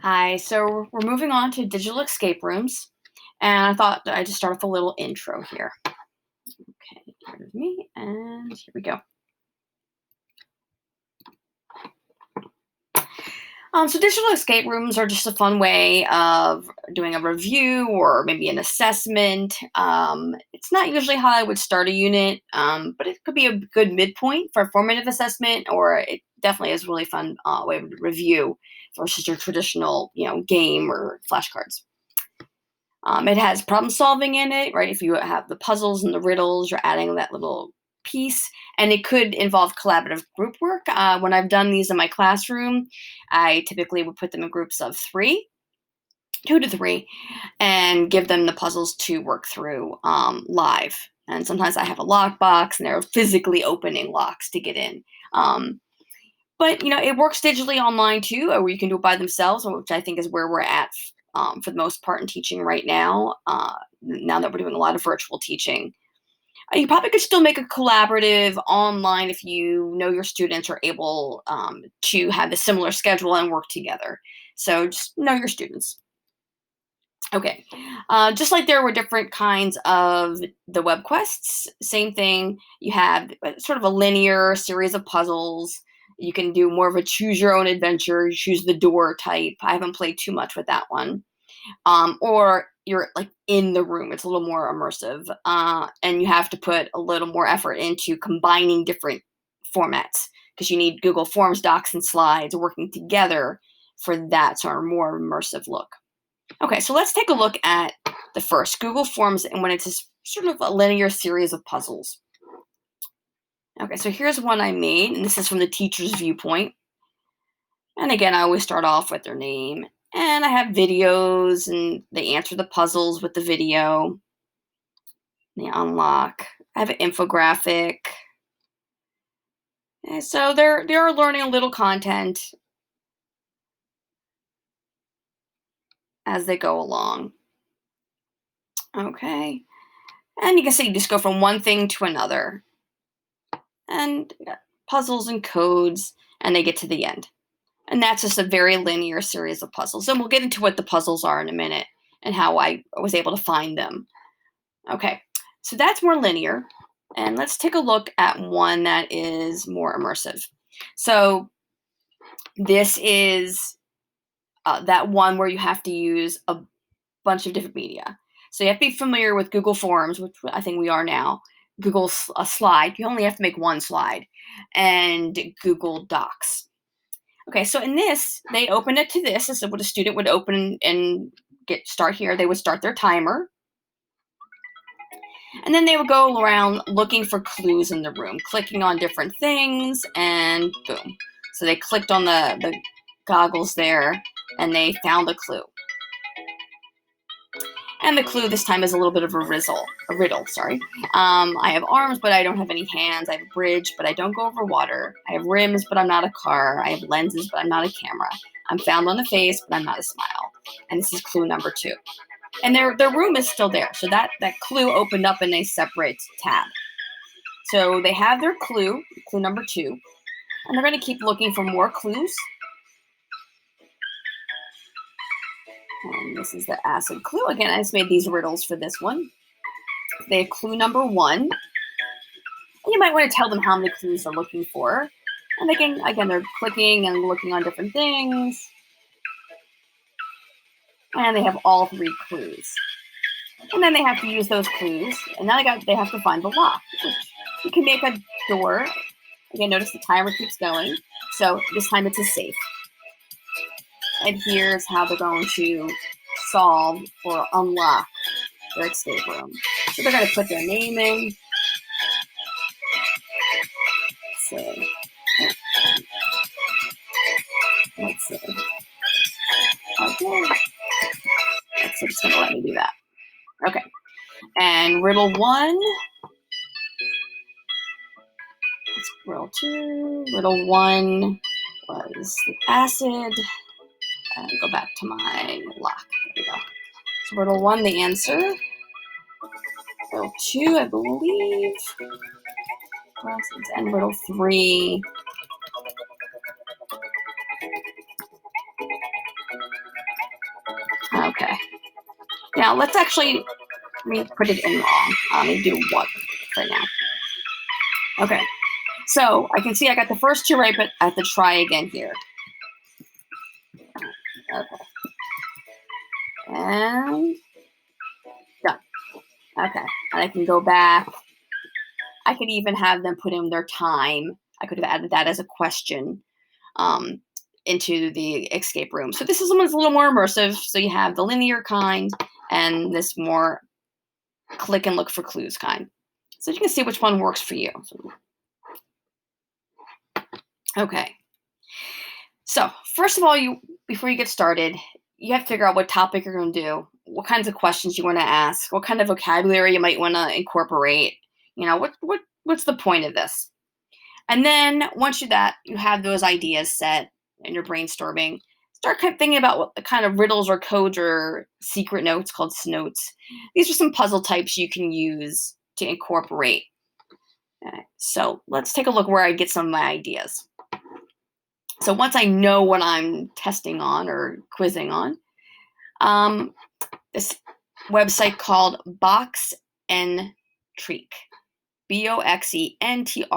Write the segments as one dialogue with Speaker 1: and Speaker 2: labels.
Speaker 1: Hi, so we're moving on to digital escape rooms, and I thought that I'd just start off a little intro here. Okay, here's me, and here we go. So digital escape rooms are just a fun way of doing a review or maybe an assessment. It's not usually how I would start a unit, but it could be a good midpoint for a formative assessment, or it definitely is a really fun way of review versus your traditional, game or flashcards. It has problem solving in it, right? If you have the puzzles and the riddles, you're adding that little piece, and it could involve collaborative group work. When I've done these in my classroom, I typically would put them in groups of three, 2 to 3, and give them the puzzles to work through live. And sometimes I have a lockbox, and they're physically opening locks to get in. But it works digitally online too, or you can do it by themselves, which I think is where we're at for the most part in teaching right now. Now that we're doing a lot of virtual teaching, you probably could still make a collaborative online if you know your students are able to have a similar schedule and work together. So just know your students. Okay. Just like there were different kinds of the web quests, same thing. You have sort of a linear series of puzzles. You can do more of a choose your own adventure, choose the door type. I haven't played too much with that one. Or you're like in the room, it's a little more immersive. And you have to put a little more effort into combining different formats because you need Google Forms, docs, and slides working together for that sort of more immersive look. Okay, so let's take a look at the first Google Forms and when it's sort of a linear series of puzzles. Okay, so here's one I made, and this is from the teacher's viewpoint. And again, I always start off with their name. And I have videos, and they answer the puzzles with the video. They unlock. I have an infographic. And so they're learning a little content as they go along. Okay. And you can see you just go from one thing to another. And puzzles and codes, and they get to the end. And that's just a very linear series of puzzles. And we'll get into what the puzzles are in a minute and how I was able to find them. Okay, so that's more linear. And let's take a look at one that is more immersive. So this is that one where you have to use a bunch of different media. So you have to be familiar with Google Forms, which I think we are now. Google Slide. You only have to make one slide. And Google Docs. Okay, so in this, they open it to this. This is what a student would open and start here. They would start their timer. And then they would go around looking for clues in the room, clicking on different things, and boom. So they clicked on the goggles there, and they found a clue. And the clue this time is a little bit of a riddle, sorry. I have arms, but I don't have any hands. I have a bridge, but I don't go over water. I have rims, but I'm not a car. I have lenses, but I'm not a camera. I'm found on the face, but I'm not a smile. And this is clue number 2. And their room is still there. So that clue opened up in a separate tab. So they have their clue number 2, and they're going to keep looking for more clues. And this is the acid clue. Again, I just made these riddles for this one. They have clue number 1. And you might want to tell them how many clues they're looking for. And again, they're clicking and looking on different things. And they have all 3 clues. And then they have to use those clues. And now they have to find the lock. You can make a door. Again, notice the timer keeps going. So this time it's a safe. And here's how they're going to solve or unlock their escape room. So they're going to put their name in. Let's see. Okay. It's just going to let me do that. Okay. And riddle 1. Let's riddle 2. Riddle 1 was the acid. And go back to my lock. There we go. So riddle 1, the answer. Riddle 2, I believe. And riddle 3. Now let's actually, let me put it in wrong. Let me do what right now. Okay, so I can see I got the first two right, but I have to try again here. Okay, and done. Okay, and I can go back. I could even have them put in their time. I could have added that as a question um, into the escape room. So this is one that's a little more immersive. So you have the linear kind and this more click and look for clues kind. So you can see which one works for you. Okay. So first of all, before you get started, you have to figure out what topic you're going to do, what kinds of questions you want to ask, what kind of vocabulary you might want to incorporate. You know, what's the point of this? And then once you have those ideas set and you're brainstorming, start kind of thinking about what the kind of riddles or codes or secret notes called snotes. These are some puzzle types you can use to incorporate. Okay, so let's take a look where I get some of my ideas. So once I know what I'm testing on or quizzing on, this website called Box and Trick. BOXENTRIQ,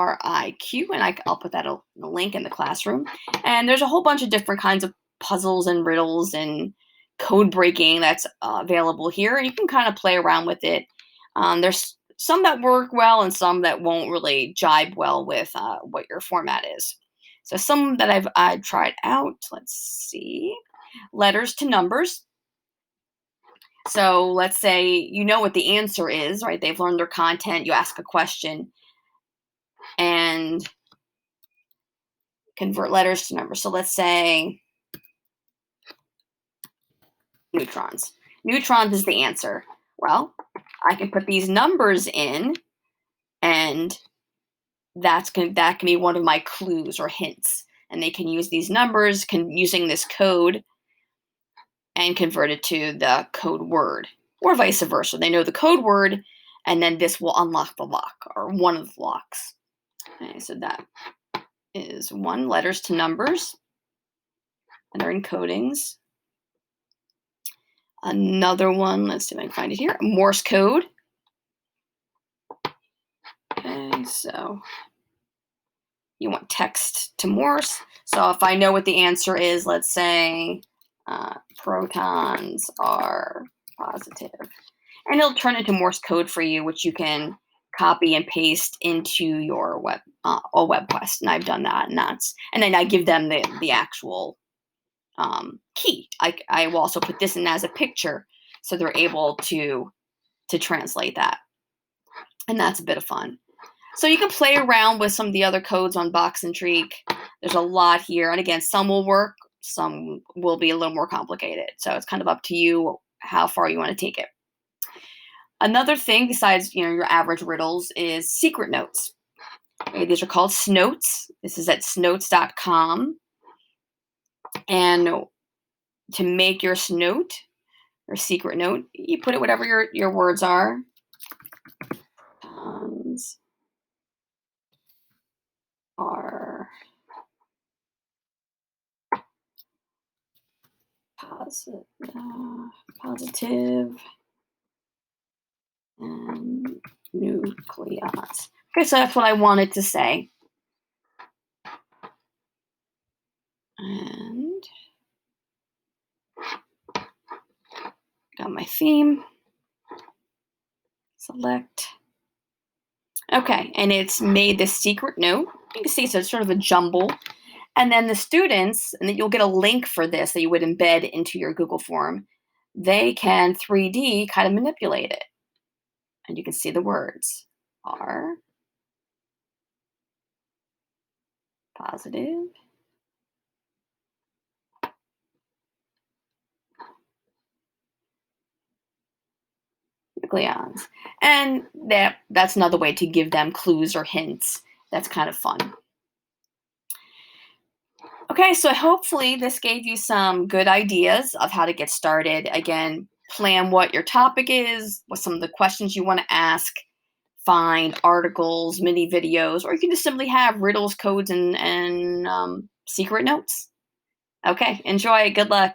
Speaker 1: and I'll put that in the link in the classroom. And there's a whole bunch of different kinds of puzzles and riddles and code breaking that's available here, and you can kind of play around with it. There's some that work well and some that won't really jibe well with what your format is. So some that I've tried out, let's see, letters to numbers. So let's say you know what the answer is, right? They've learned their content, you ask a question, and convert letters to numbers. So let's say neutrons. Neutrons is the answer. Well, I can put these numbers in, and that can be one of my clues or hints. And they can use these numbers, using this code, and convert it to the code word, or vice versa. They know the code word, and then this will unlock the lock, or one of the locks. Okay, so that is one, letters to numbers, and their encodings. Another one, let's see if I can find it here, Morse code. Okay, so you want text to Morse. So if I know what the answer is, let's say protons are positive. And it'll turn into Morse code for you, which you can copy and paste into your web quest. And I've done that, and then I give them the actual key. I will also put this in as a picture, so they're able to translate that, and that's a bit of fun. So you can play around with some of the other codes on Box and Trick. There's a lot here, and again, some will work, some will be a little more complicated. So it's kind of up to you how far you want to take it. Another thing besides your average riddles is secret notes. Okay, these are called snotes. This is at snotes.com, and to make your snote or secret note, you put it whatever your words are. Are positive and nucleons. Okay, so that's what I wanted to say. And got my theme. Select. Okay, and it's made this secret note. You can see, so it's sort of a jumble. And then the students, and then you'll get a link for this that you would embed into your Google form. They can 3D kind of manipulate it. And you can see the words are positive nucleons. And that's another way to give them clues or hints. That's kind of fun. Okay, so hopefully this gave you some good ideas of how to get started. Again, plan what your topic is, what some of the questions you want to ask, find articles, mini videos, or you can just simply have riddles, codes, and secret notes. Okay, enjoy. Good luck.